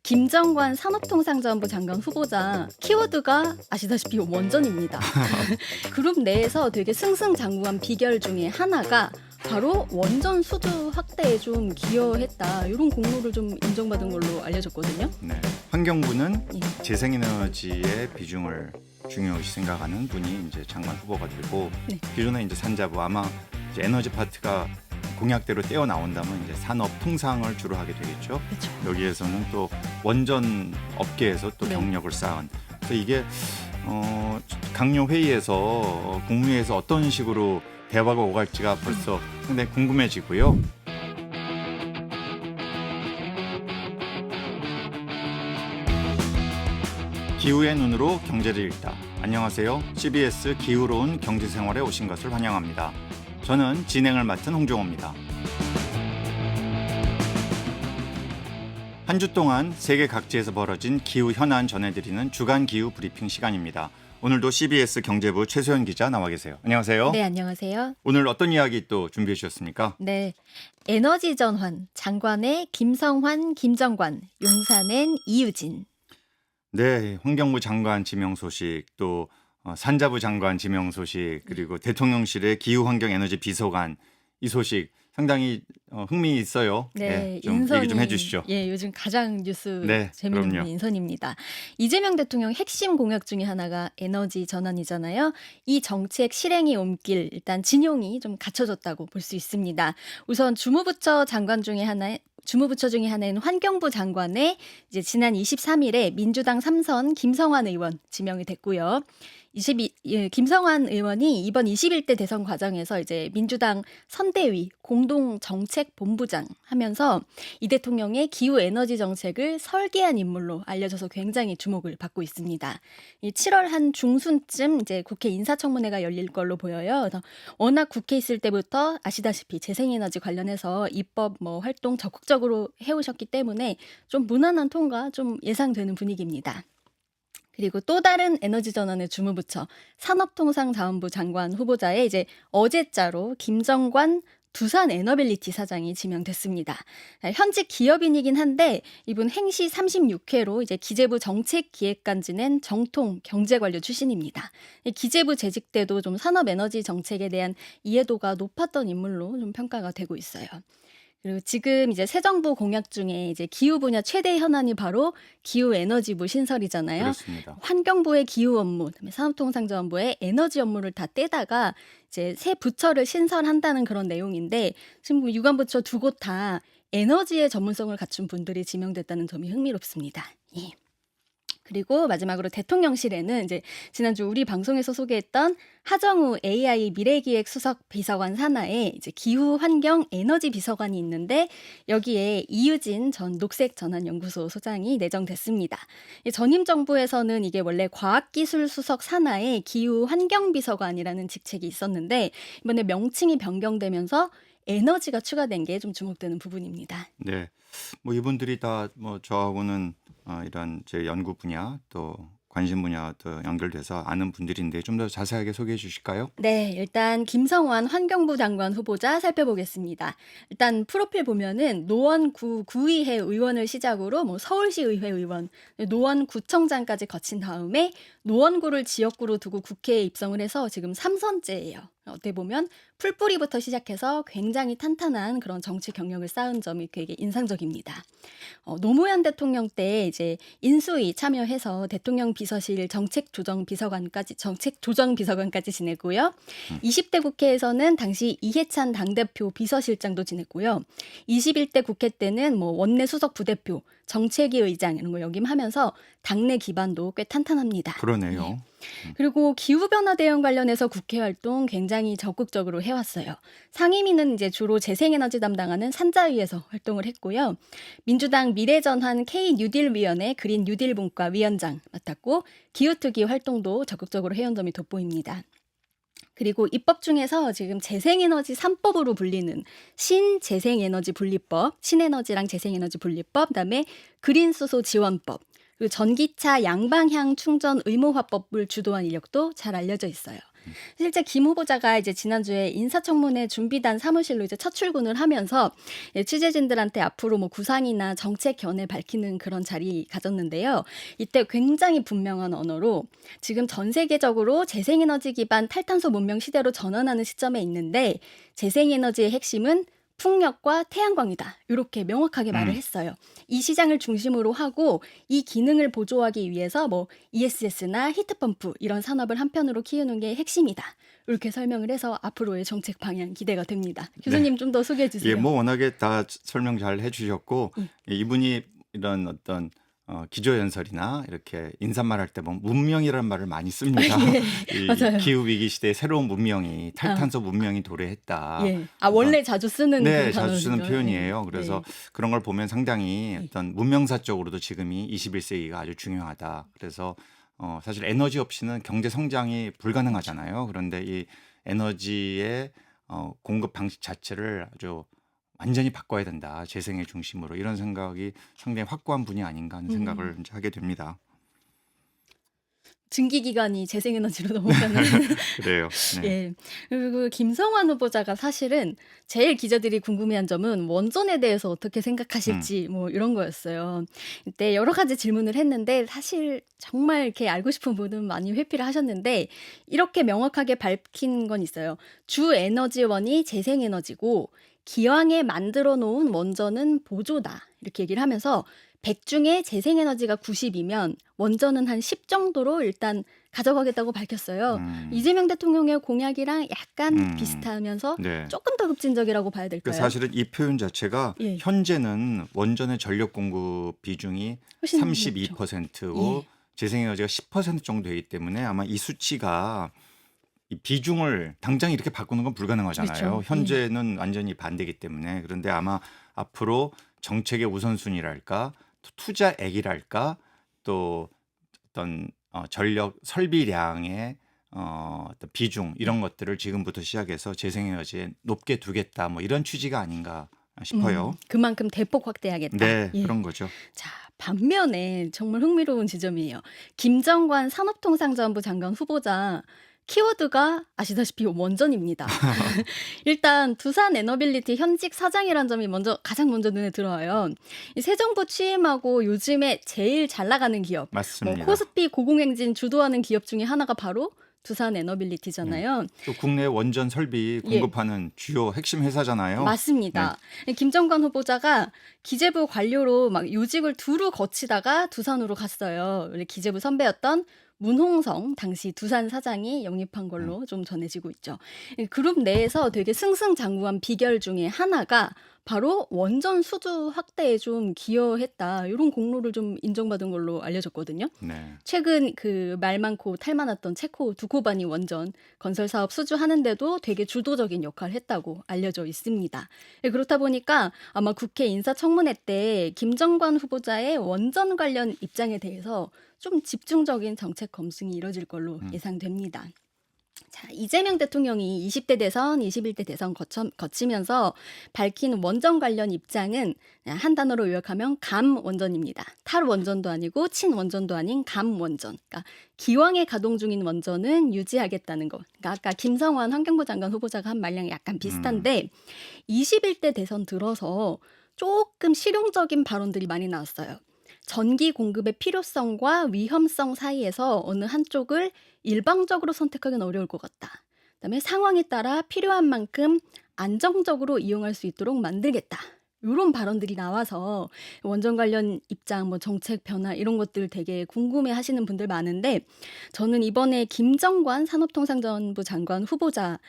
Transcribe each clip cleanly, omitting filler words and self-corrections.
김정관 산업통상자원부 장관 후보자 키워드가 아시다시피 원전입니다. 그룹 내에서 되게 승승장구한 비결 중에 하나가 바로 원전 수주 확대에 좀 기여했다. 이런 공로를 좀 인정받은 걸로 알려졌거든요. 네. 환경부는 예. 재생에너지의 비중을 중요시 생각하는 분이 이제 장관 후보가 되고 네. 기존에 이제 산자부 아마 이제 에너지 파트가 공약대로 떼어 나온다면 이제 산업 통상을 주로 하게 되겠죠. 그렇죠. 여기에서는 또 원전 업계에서 또 네. 경력을 쌓은. 그래서 이게 강요 회의에서 국무회의에서 어떤 식으로 대화가 오갈지가 벌써 상당히 궁금해지고요. 기후의 눈으로 경제를 읽다. 안녕하세요. CBS 기후로운 경제생활에 오신 것을 환영합니다. 저는 진행을 맡은 홍종호입니다. 한 주 동안 세계 각지에서 벌어진 기후 현안 전해드리는 주간 기후 브리핑 시간입니다. 오늘도 CBS 경제부 최소연 기자 나와 계세요. 안녕하세요. 네, 안녕하세요. 오늘 어떤 이야기 또 준비해 주셨습니까? 네, 에너지 전환 장관의 김성환, 김정관, 용산엔 이유진. 네, 환경부 장관 지명 소식, 또 산자부 장관 지명 소식, 그리고 대통령실의 기후환경에너지 비서관 이 소식 상당히 흥미 있어요. 네, 좀 인선이 얘기 좀 해주시죠. 예, 요즘 가장 뉴스 네, 재미있는 그럼요. 인선입니다. 이재명 대통령 핵심 공약 중에 하나가 에너지 전환이잖아요. 이 정책 실행에 옮길 일단 진용이 좀 갖춰졌다고 볼 수 있습니다. 우선 주무부처 중에 하나인 환경부 장관에 이제 지난 23일에 민주당 3선 김성환 의원 지명이 됐고요. 김성환 의원이 이번 21대 대선 과정에서 이제 민주당 선대위 공동정책본부장 하면서 이 대통령의 기후 에너지 정책을 설계한 인물로 알려져서 굉장히 주목을 받고 있습니다. 이 7월 한 중순쯤 이제 국회 인사청문회가 열릴 걸로 보여요. 그래서 워낙 국회 있을 때부터 아시다시피 재생에너지 관련해서 입법 활동 적극적으로 해오셨기 때문에 좀 무난한 통과 좀 예상되는 분위기입니다. 그리고 또 다른 에너지 전환의 주무부처 산업통상자원부 장관 후보자에 이제 어제자로 김정관 두산 에너빌리티 사장이 지명됐습니다. 현직 기업인이긴 한데 이분 행시 36회로 이제 기재부 정책기획관 지낸 정통 경제관료 출신입니다. 기재부 재직 때도 좀 산업에너지 정책에 대한 이해도가 높았던 인물로 좀 평가가 되고 있어요. 그리고 지금 이제 새 정부 공약 중에 이제 기후 분야 최대 현안이 바로 기후에너지부 신설이잖아요. 그렇습니다. 환경부의 기후 업무, 그다음에 산업통상자원부의 에너지 업무를 다 떼다가 이제 새 부처를 신설한다는 그런 내용인데 지금 유관부처 두 곳 다 에너지의 전문성을 갖춘 분들이 지명됐다는 점이 흥미롭습니다. 예. 그리고 마지막으로 대통령실에는 이제 지난주 우리 방송에서 소개했던 하정우 AI 미래기획 수석 비서관 산하에 이제 기후 환경 에너지 비서관이 있는데 여기에 이유진 전 녹색전환연구소 소장이 내정됐습니다. 전임 정부에서는 이게 원래 과학기술 수석 산하에 기후 환경 비서관이라는 직책이 있었는데 이번에 명칭이 변경되면서 에너지가 추가된 게 좀 주목되는 부분입니다. 네, 이분들이 다 저하고는 이런 제 연구 분야 또 관심 분야 또 연결돼서 아는 분들인데 좀 더 자세하게 소개해 주실까요? 네, 일단 김성환 환경부 장관 후보자 살펴보겠습니다. 일단 프로필 보면은 노원구 구의회 의원을 시작으로 서울시 의회 의원, 노원구청장까지 거친 다음에 노원구를 지역구로 두고 국회에 입성을 해서 지금 3선째예요. 어떻게 보면 풀뿌리부터 시작해서 굉장히 탄탄한 그런 정치 경력을 쌓은 점이 되게 인상적입니다. 노무현 대통령 때 이제 인수위 참여해서 대통령 비서실 정책조정비서관까지 지냈고요. 20대 국회에서는 당시 이해찬 당대표 비서실장도 지냈고요. 21대 국회 때는 원내 수석 부대표, 정책위 의장 이런 거 역임하면서 당내 기반도 꽤 탄탄합니다. 그러네요. 네. 그리고 기후변화 대응 관련해서 국회 활동 굉장히 적극적으로 해왔어요. 상임위는 이제 주로 재생에너지 담당하는 산자위에서 활동을 했고요. 민주당 미래전환 K-뉴딜위원회 그린 뉴딜 분과 위원장 맡았고 기후특위 활동도 적극적으로 해온 점이 돋보입니다. 그리고 입법 중에서 지금 재생에너지 3법으로 불리는 신재생에너지 분리법, 신에너지랑 재생에너지 분리법, 그다음에 그린수소 지원법, 그리고 전기차 양방향 충전 의무화법을 주도한 이력도 잘 알려져 있어요. 실제 김 후보자가 이제 지난주에 인사청문회 준비단 사무실로 이제 첫 출근을 하면서 취재진들한테 앞으로 뭐 구상이나 정책 견해 밝히는 그런 자리 가졌는데요. 이때 굉장히 분명한 언어로 지금 전 세계적으로 재생에너지 기반 탈탄소 문명 시대로 전환하는 시점에 있는데 재생에너지의 핵심은 풍력과 태양광이다. 이렇게 명확하게 말을 음. 했어요. 이 시장을 중심으로 하고 이 기능을 보조하기 위해서 뭐 ESS나 히트펌프 이런 산업을 한편으로 키우는 게 핵심이다. 이렇게 설명을 해서 앞으로의 정책 방향 기대가 됩니다. 네. 교수님 좀 더 소개해 주세요. 뭐 워낙에 다 설명 잘 해주셨고 이분이 이런 어떤 기조연설이나 이렇게 인사말 할 때 보면 문명이라는 말을 많이 씁니다. 이 맞아요. 기후 위기 시대에 새로운 문명이 탈탄소 문명이 도래했다. 예. 원래 자주 쓰는 네, 그 자주 쓰는 단어죠. 표현이에요. 그래서 그런 걸 보면 상당히 네. 어떤 문명사적으로도 지금이 21세기가 아주 중요하다. 그래서 사실 에너지 없이는 경제 성장이 불가능하잖아요. 그런데 이 에너지의 공급 방식 자체를 아주 완전히 바꿔야 된다. 재생의 중심으로 이런 생각이 상당히 확고한 분이 아닌가 하는 생각을 이제 하게 됩니다. 증기 기간이 재생에너지로 넘어가는 그래요. 네. 예. 그리고 김성환 후보자가 사실은 제일 기자들이 궁금해한 점은 원전에 대해서 어떻게 생각하실지 뭐 이런 거였어요. 이때 여러 가지 질문을 했는데 사실 정말 이렇게 알고 싶은 분은 많이 회피를 하셨는데 이렇게 명확하게 밝힌 건 있어요. 주 에너지원이 재생에너지고 기왕에 만들어 놓은 원전은 보조다. 이렇게 얘기를 하면서 100 중에 재생에너지가 90이면 원전은 한 10 정도로 일단 가져가겠다고 밝혔어요. 이재명 대통령의 공약이랑 약간 비슷하면서 네. 조금 더 급진적이라고 봐야 될까요? 사실은 이 표현 자체가 예. 현재는 원전의 전력 공급 비중이 훨씬 32%고 예. 재생에너지가 10% 정도 되기 때문에 아마 이 수치가 이 비중을 당장 이렇게 바꾸는 건 불가능하잖아요. 그렇죠. 현재는 완전히 반대이기 때문에. 그런데 아마 앞으로 정책의 우선순위랄까, 또 투자액이랄까, 또 어떤 전력 설비량의 어떤 비중 이런 것들을 지금부터 시작해서 재생에너지에 높게 두겠다. 뭐 이런 취지가 아닌가 싶어요. 그만큼 대폭 확대하겠다. 네, 예. 그런 거죠. 자, 반면에 정말 흥미로운 지점이에요. 김정관 산업통상자원부 장관 후보자 키워드가 아시다시피 원전입니다. 일단 두산 에너빌리티 현직 사장이란 점이 가장 먼저 눈에 들어와요. 이 새 정부 취임하고 요즘에 제일 잘 나가는 기업, 맞습니다. 코스피 고공행진 주도하는 기업 중에 하나가 바로 두산 에너빌리티잖아요. 또 국내 원전 설비 공급하는 주요 핵심 회사잖아요. 맞습니다. 김정관 후보자가 기재부 관료로 막 요직을 두루 거치다가 두산으로 갔어요. 원래 기재부 선배였던 문홍성 당시 두산 사장이 영입한 걸로 좀 전해지고 있죠. 이 그룹 내에서 되게 승승장구한 비결 중에 하나가 바로 원전 수주 확대에 좀 기여했다. 이런 공로를 좀 인정받은 걸로 알려졌거든요. 네. 최근 그 말 많고 탈 많았던 체코 두코바니 원전 건설 사업 수주하는데도 되게 주도적인 역할을 했다고 알려져 있습니다. 그렇다 보니까 아마 국회 인사청문회 때 김정관 후보자의 원전 관련 입장에 대해서 좀 집중적인 정책 검증이 이뤄질 걸로 예상됩니다. 자, 이재명 대통령이 20대 대선, 21대 대선 거치면서 밝힌 원전 관련 입장은 한 단어로 요약하면 감원전입니다. 탈원전도 아니고 친원전도 아닌 감원전. 그러니까 기왕에 가동 중인 원전은 유지하겠다는 거. 그러니까 아까 김성환 환경부 장관 후보자가 한 말이랑 약간 비슷한데 21대 대선 들어서 조금 실용적인 발언들이 많이 나왔어요. 전기 공급의 필요성과 위험성 사이에서 어느 한쪽을 일방적으로 선택하기는 어려울 것 같다. 그다음에 상황에 따라 필요한 만큼 안정적으로 이용할 수 있도록 만들겠다. 이런 발언들이 나와서 원전 관련 입장, 정책 변화 이런 것들 되게 궁금해하시는 분들 많은데 저는 이번에 김정관 산업통상자원부 장관 후보자를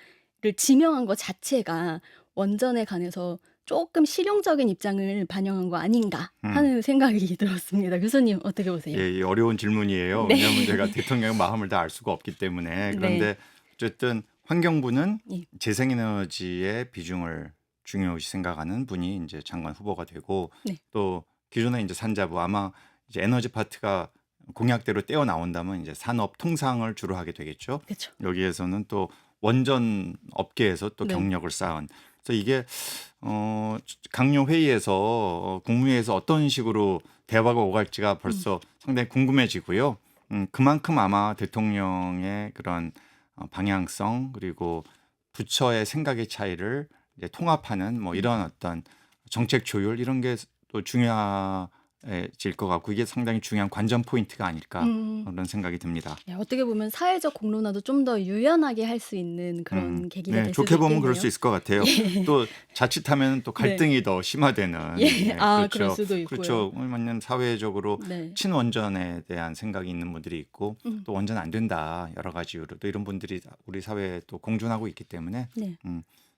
지명한 것 자체가 원전에 관해서 조금 실용적인 입장을 반영한 거 아닌가 하는 생각이 들었습니다. 교수님 어떻게 보세요? 이 어려운 질문이에요. 네. 왜냐하면 제가 대통령의 마음을 다 알 수가 없기 때문에. 그런데 어쨌든 환경부는 재생에너지의 비중을 중요시 생각하는 분이 이제 장관 후보가 되고 또 기존에 이제 산자부 아마 이제 에너지 파트가 공약대로 떼어 나온다면 이제 산업 통상을 주로 하게 되겠죠. 그렇죠. 여기에서는 또 원전 업계에서 또 경력을 쌓은. 그래서 이게 강요 회의에서 국무회의에서 어떤 식으로 대화가 오갈지가 벌써 상당히 궁금해지고요. 그만큼 아마 대통령의 그런 방향성 그리고 부처의 생각의 차이를 이제 통합하는 뭐 이런 어떤 정책 조율 이런 게 또 중요해질 것 같고 이게 상당히 중요한 관전 포인트가 아닐까 음. 그런 생각이 듭니다. 네, 어떻게 보면 사회적 공론화도 좀 더 유연하게 할 수 있는 그런 계기가 네, 될 수도 좋게 보면 그럴 있겠네요. 수 있을 것 같아요. 또 자칫하면 또 네. 갈등이 더 심화되는. 예. 네, 그럴 그렇죠. 수도 있고요. 그렇죠. 왜냐면 사회적으로 네. 친원전에 대한 생각이 있는 분들이 있고 음. 또 원전 안 된다 여러 가지 이유로 또 이런 분들이 우리 사회에 또 공존하고 있기 때문에 네.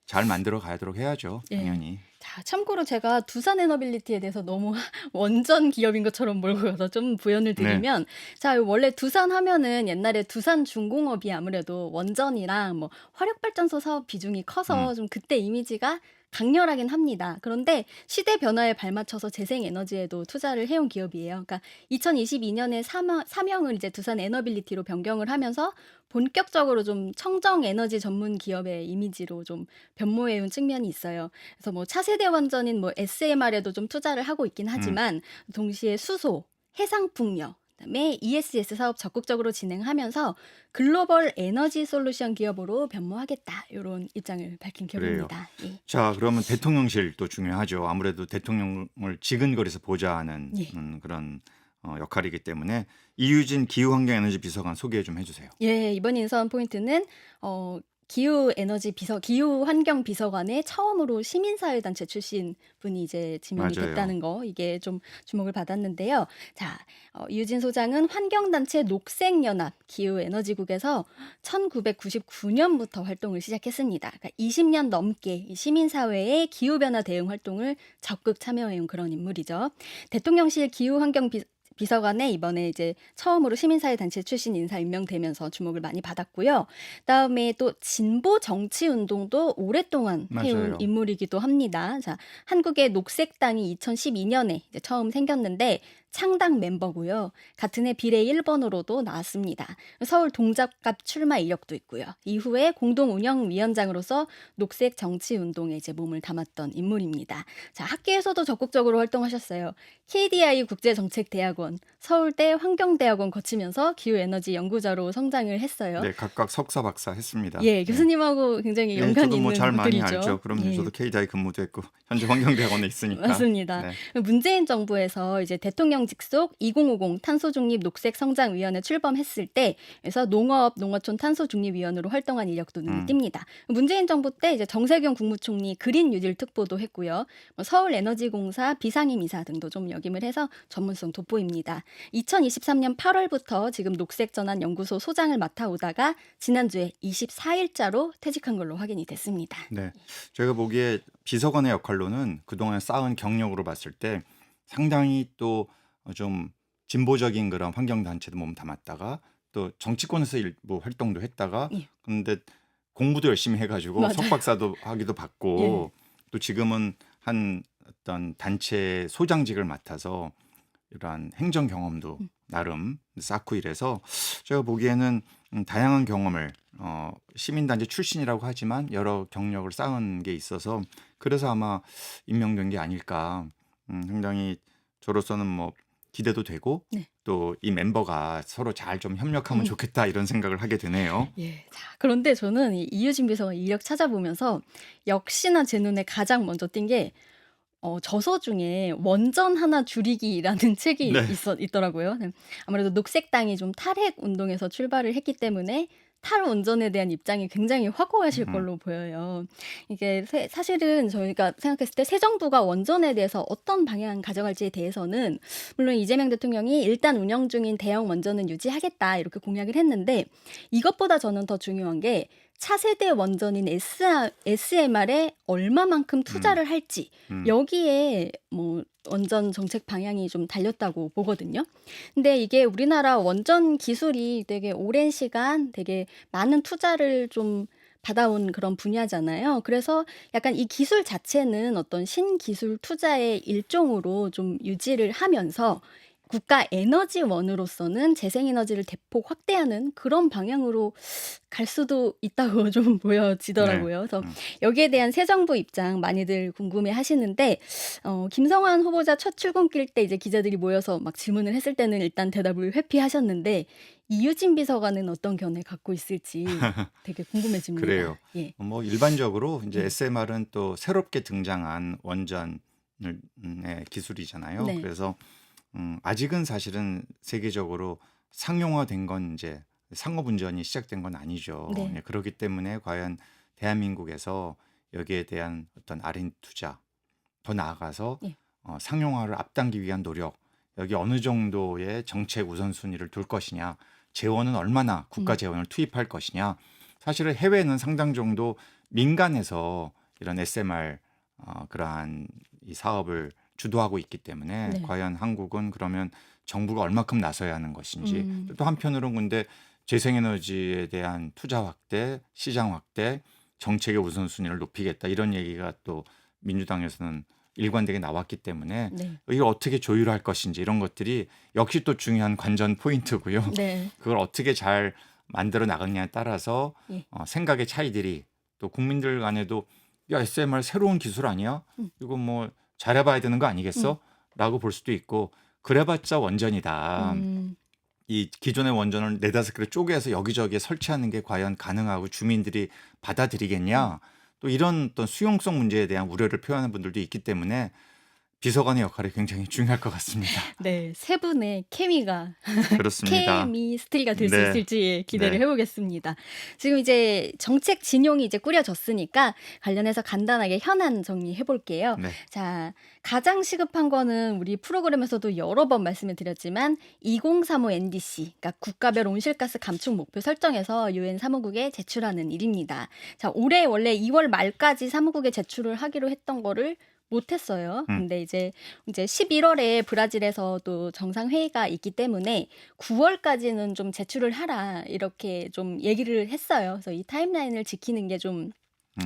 잘 만들어 가도록 해야죠. 예. 당연히. 자, 참고로 제가 두산 에너빌리티에 대해서 너무 원전 기업인 것처럼 몰고 가서 좀 부연을 네. 드리면, 자, 원래 두산 하면은 옛날에 두산중공업이 아무래도 원전이랑 뭐 화력발전소 사업 비중이 커서 좀 그때 이미지가 강렬하긴 합니다. 그런데 시대 변화에 발맞춰서 재생에너지에도 투자를 해온 기업이에요. 그러니까 2022년에 사명을 이제 두산 에너빌리티로 변경을 하면서 본격적으로 좀 청정 에너지 전문 기업의 이미지로 좀 변모해온 측면이 있어요. 그래서 뭐 차세대 원전인 뭐 SMR에도 좀 투자를 하고 있긴 하지만 동시에 수소, 해상풍력, 그다음에 ESS 사업 적극적으로 진행하면서 글로벌 에너지 솔루션 기업으로 변모하겠다. 이런 입장을 밝힌 그래요. 기업입니다. 예. 자, 그러면 대통령실도 중요하죠. 아무래도 대통령을 지근거리에서 보좌하는 예. 그런 역할이기 때문에 이유진 기후환경에너지 비서관 소개 좀 해주세요. 예, 이번 인선 포인트는 기후환경 비서관에 처음으로 시민사회단체 출신 분이 이제 지명이 맞아요. 됐다는 거, 이게 좀 주목을 받았는데요. 자, 유진 소장은 환경단체 녹색연합 기후에너지국에서 1999년부터 활동을 시작했습니다. 그러니까 20년 넘게 이 시민사회의 기후변화 대응 활동을 적극 참여해온 그런 인물이죠. 대통령실 기후환경 비서관에 이번에 이제 처음으로 시민사회 단체 출신 인사 임명되면서 주목을 많이 받았고요. 그다음에 또 진보 정치 운동도 오랫동안 해온 맞아요. 인물이기도 합니다. 자, 한국의 녹색당이 2012년에 이제 처음 생겼는데 창당 멤버고요. 같은 해 비례 1번으로도 나왔습니다. 서울 동작갑 출마 이력도 있고요. 이후에 공동 운영위원장으로서 녹색 정치 운동에 이제 몸을 담았던 인물입니다. 자, 학계에서도 적극적으로 활동하셨어요. KDI 국제정책대학원, 서울대 환경대학원 거치면서 기후에너지 연구자로 성장을 했어요. 네, 각각 석사 박사 했습니다. 예, 교수님하고 굉장히 네, 연관이 저도 뭐 있는 잘 많이 분들이죠. 알죠. 그럼 예. 저도 KDI 근무도 했고 현재 환경대학원에 있으니까. 맞습니다. 네. 문재인 정부에서 이제 대통령 직속 2050 탄소중립 녹색성장위원회 출범했을 때, 그래서 농어촌 탄소중립위원으로 활동한 이력도 눈에 띕니다. 문재인 정부 때 이제 정세균 국무총리 그린 뉴딜 특보도 했고요. 뭐 서울에너지공사 비상임이사 등도 좀 역임을 해서 전문성 돋보입니다. 2023년 8월부터 지금 녹색전환연구소 소장을 맡아오다가 지난주에 24일자로 퇴직한 걸로 확인이 됐습니다. 네. 제가 보기에 비서관의 역할로는 그동안 쌓은 경력으로 봤을 때 상당히 또 좀 진보적인 그런 환경단체도 몸 담았다가 또 정치권에서 일부 활동도 했다가 예. 근데 공부도 열심히 해가지고 맞아요. 석박사도 하기도 받고 또 지금은 한 어떤 단체 소장직을 맡아서 이러한 행정 경험도 나름 쌓고 이래서 제가 보기에는 다양한 경험을 시민단체 출신이라고 하지만 여러 경력을 쌓은 게 있어서 그래서 아마 임명된 게 아닐까. 상당히 저로서는 뭐 기대도 되고 네. 또 이 멤버가 서로 잘 좀 협력하면 좋겠다 이런 생각을 하게 되네요. 예. 자, 그런데 저는 이 이유진 비서관 이력 찾아보면서 역시나 제 눈에 가장 먼저 띈 게 저서 중에 원전 하나 줄이기라는 책이 네. 있더라고요. 네. 아무래도 녹색당이 좀 탈핵 운동에서 출발을 했기 때문에 탈원전에 대한 입장이 굉장히 확고하실 걸로 보여요. 이게 사실은 저희가 생각했을 때 새 정부가 원전에 대해서 어떤 방향 가져갈지에 대해서는 물론 이재명 대통령이 일단 운영 중인 대형 원전은 유지하겠다 이렇게 공약을 했는데, 이것보다 저는 더 중요한 게 차세대 원전인 SMR에 얼마만큼 투자를 할지, 여기에 뭐 원전 정책 방향이 좀 달렸다고 보거든요. 근데 이게 우리나라 원전 기술이 되게 오랜 시간 되게 많은 투자를 좀 받아온 그런 분야잖아요. 그래서 약간 이 기술 자체는 어떤 신기술 투자의 일종으로 좀 유지를 하면서 국가 에너지원으로서는 재생에너지를 대폭 확대하는 그런 방향으로 갈 수도 있다고 좀 네. 보여지더라고요. 그래서 여기에 대한 새 정부 입장 많이들 궁금해 하시는데 김성환 후보자 첫 출근길 때 이제 기자들이 모여서 막 질문을 했을 때는 일단 대답을 회피하셨는데 이유진 비서관은 어떤 견해 갖고 있을지 되게 궁금해집니다. 그래요. 예. 뭐 일반적으로 이제 음. SMR은 또 새롭게 등장한 원전의 기술이잖아요. 네. 그래서 아직은 사실은 세계적으로 상용화된 건 이제 상업 운전이 시작된 건 아니죠. 네. 예, 그렇기 때문에 과연 대한민국에서 여기에 대한 어떤 R&D 투자, 더 나아가서 예. 상용화를 앞당기기 위한 노력, 여기 어느 정도의 정책 우선순위를 둘 것이냐, 재원은 얼마나 국가 재원을 투입할 것이냐. 사실은 해외는 상당 정도 민간에서 이런 SMR 그러한 이 사업을 주도하고 있기 때문에 네. 과연 한국은 그러면 정부가 얼마큼 나서야 하는 것인지, 음. 또 한편으로는 근데 재생에너지에 대한 투자 확대, 시장 확대, 정책의 우선순위를 높이겠다 이런 얘기가 또 민주당에서는 일관되게 나왔기 때문에 네. 이걸 어떻게 조율할 것인지 이런 것들이 역시 또 중요한 관전 포인트고요. 네. 그걸 어떻게 잘 만들어 나가느냐에 따라서 예. 생각의 차이들이 또 국민들 간에도 야 SMR 새로운 기술 아니야? 이거 뭐 잘해봐야 되는 거 아니겠어? 라고 볼 수도 있고 그래봤자 원전이다. 음. 이 기존의 원전을 네다섯 개를 쪼개서 여기저기에 설치하는 게 과연 가능하고 주민들이 받아들이겠냐? 또 이런 어떤 수용성 문제에 대한 우려를 표하는 분들도 있기 때문에 비서관의 역할이 굉장히 중요할 것 같습니다. 네. 세 분의 케미가 그렇습니다. 케미스트리가 될 수 네. 있을지 기대를 네. 해보겠습니다. 지금 이제 정책 진용이 이제 꾸려졌으니까 관련해서 간단하게 현안 정리해 볼게요. 네. 자, 가장 시급한 거는 우리 프로그램에서도 여러 번 말씀을 드렸지만 2035 NDC, 그러니까 국가별 온실가스 감축 목표 설정해서 유엔 사무국에 제출하는 일입니다. 자, 올해 원래 2월 말까지 사무국에 제출을 하기로 했던 거를 못했어요. 근데 이제 11월에 브라질에서 또 정상회의가 있기 때문에 9월까지는 좀 제출을 하라 이렇게 좀 얘기를 했어요. 그래서 이 타임라인을 지키는 게 좀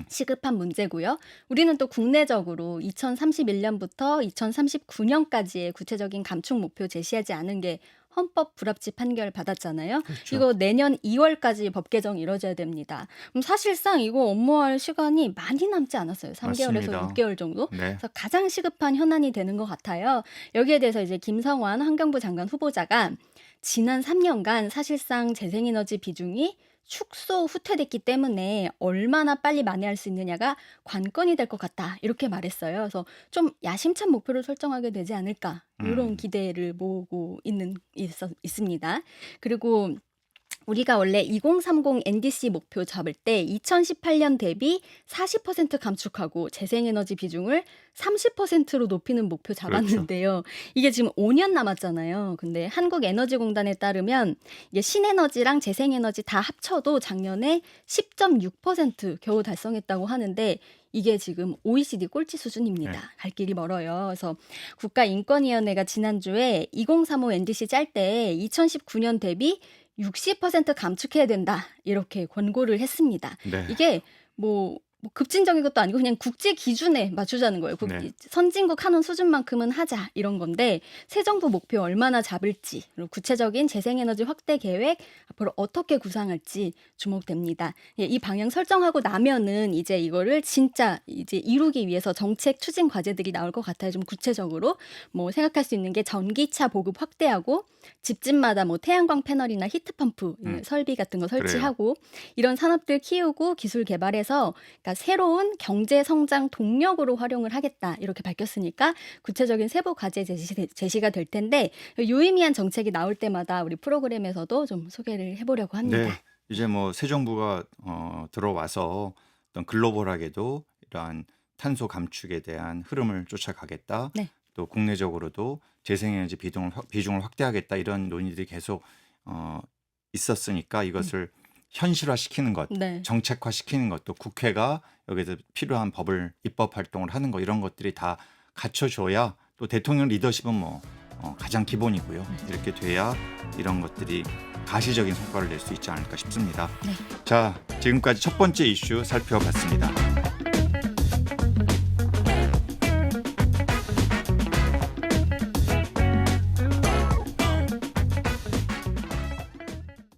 시급한 문제고요. 우리는 또 국내적으로 2031년부터 2039년까지의 구체적인 감축 목표 제시하지 않은 게 헌법 불합치 판결 받았잖아요. 그렇죠. 이거 내년 2월까지 법 개정 이뤄져야 됩니다. 그럼 사실상 이거 업무할 시간이 많이 남지 않았어요. 3개월에서 맞습니다. 6개월 정도. 네. 그래서 가장 시급한 현안이 되는 것 같아요. 여기에 대해서 이제 김성환 환경부 장관 후보자가 지난 3년간 사실상 재생에너지 비중이 축소 후퇴됐기 때문에 얼마나 빨리 만회할 수 있느냐가 관건이 될 것 같다. 이렇게 말했어요. 그래서 좀 야심찬 목표를 설정하게 되지 않을까. 이런 기대를 모으고 있습니다. 그리고 우리가 원래 2030 NDC 목표 잡을 때 2018년 대비 40% 감축하고 재생에너지 비중을 30%로 높이는 목표 잡았는데요. 이게 지금 5년 남았잖아요. 근데 한국에너지공단에 따르면 이게 신에너지랑 재생에너지 다 합쳐도 작년에 10.6% 겨우 달성했다고 하는데 이게 지금 OECD 꼴찌 수준입니다. 네. 갈 길이 멀어요. 그래서 국가인권위원회가 지난주에 2035 NDC 짤 때 2019년 대비 60% 감축해야 된다. 이렇게 권고를 했습니다. 네. 이게 뭐 급진적인 것도 아니고 그냥 국제 기준에 맞추자는 거예요. 네. 선진국 하는 수준만큼은 하자 이런 건데 새 정부 목표 얼마나 잡을지 그리고 구체적인 재생에너지 확대 계획 앞으로 어떻게 구상할지 주목됩니다. 예, 이 방향 설정하고 나면은 이제 이거를 진짜 이제 이루기 위해서 정책 추진 과제들이 나올 것 같아요. 좀 구체적으로 뭐 생각할 수 있는 게 전기차 보급 확대하고 집집마다 뭐 태양광 패널이나 히트펌프 설비 같은 거 설치하고 이런 산업들 키우고 기술 개발해서 그러니까 새로운 경제 성장 동력으로 활용을 하겠다 이렇게 밝혔으니까 구체적인 세부 과제 제시가 될 텐데 유의미한 정책이 나올 때마다 우리 프로그램에서도 좀 소개를 해보려고 합니다. 네. 이제 뭐 새 정부가 들어와서 어떤 글로벌하게도 이러한 탄소 감축에 대한 흐름을 쫓아가겠다. 네. 또 국내적으로도 재생에너지 비중을 확대하겠다 이런 논의들이 계속 있었으니까 이것을 현실화시키는 것, 네. 정책화시키는 것, 또 국회가 여기서 필요한 법을 입법 활동을 하는 거 이런 것들이 다 갖춰줘야 또 대통령 리더십은 뭐 가장 기본이고요. 이렇게 돼야 이런 것들이 가시적인 성과를 낼 수 있지 않을까 싶습니다. 네. 자, 지금까지 첫 번째 이슈 살펴봤습니다.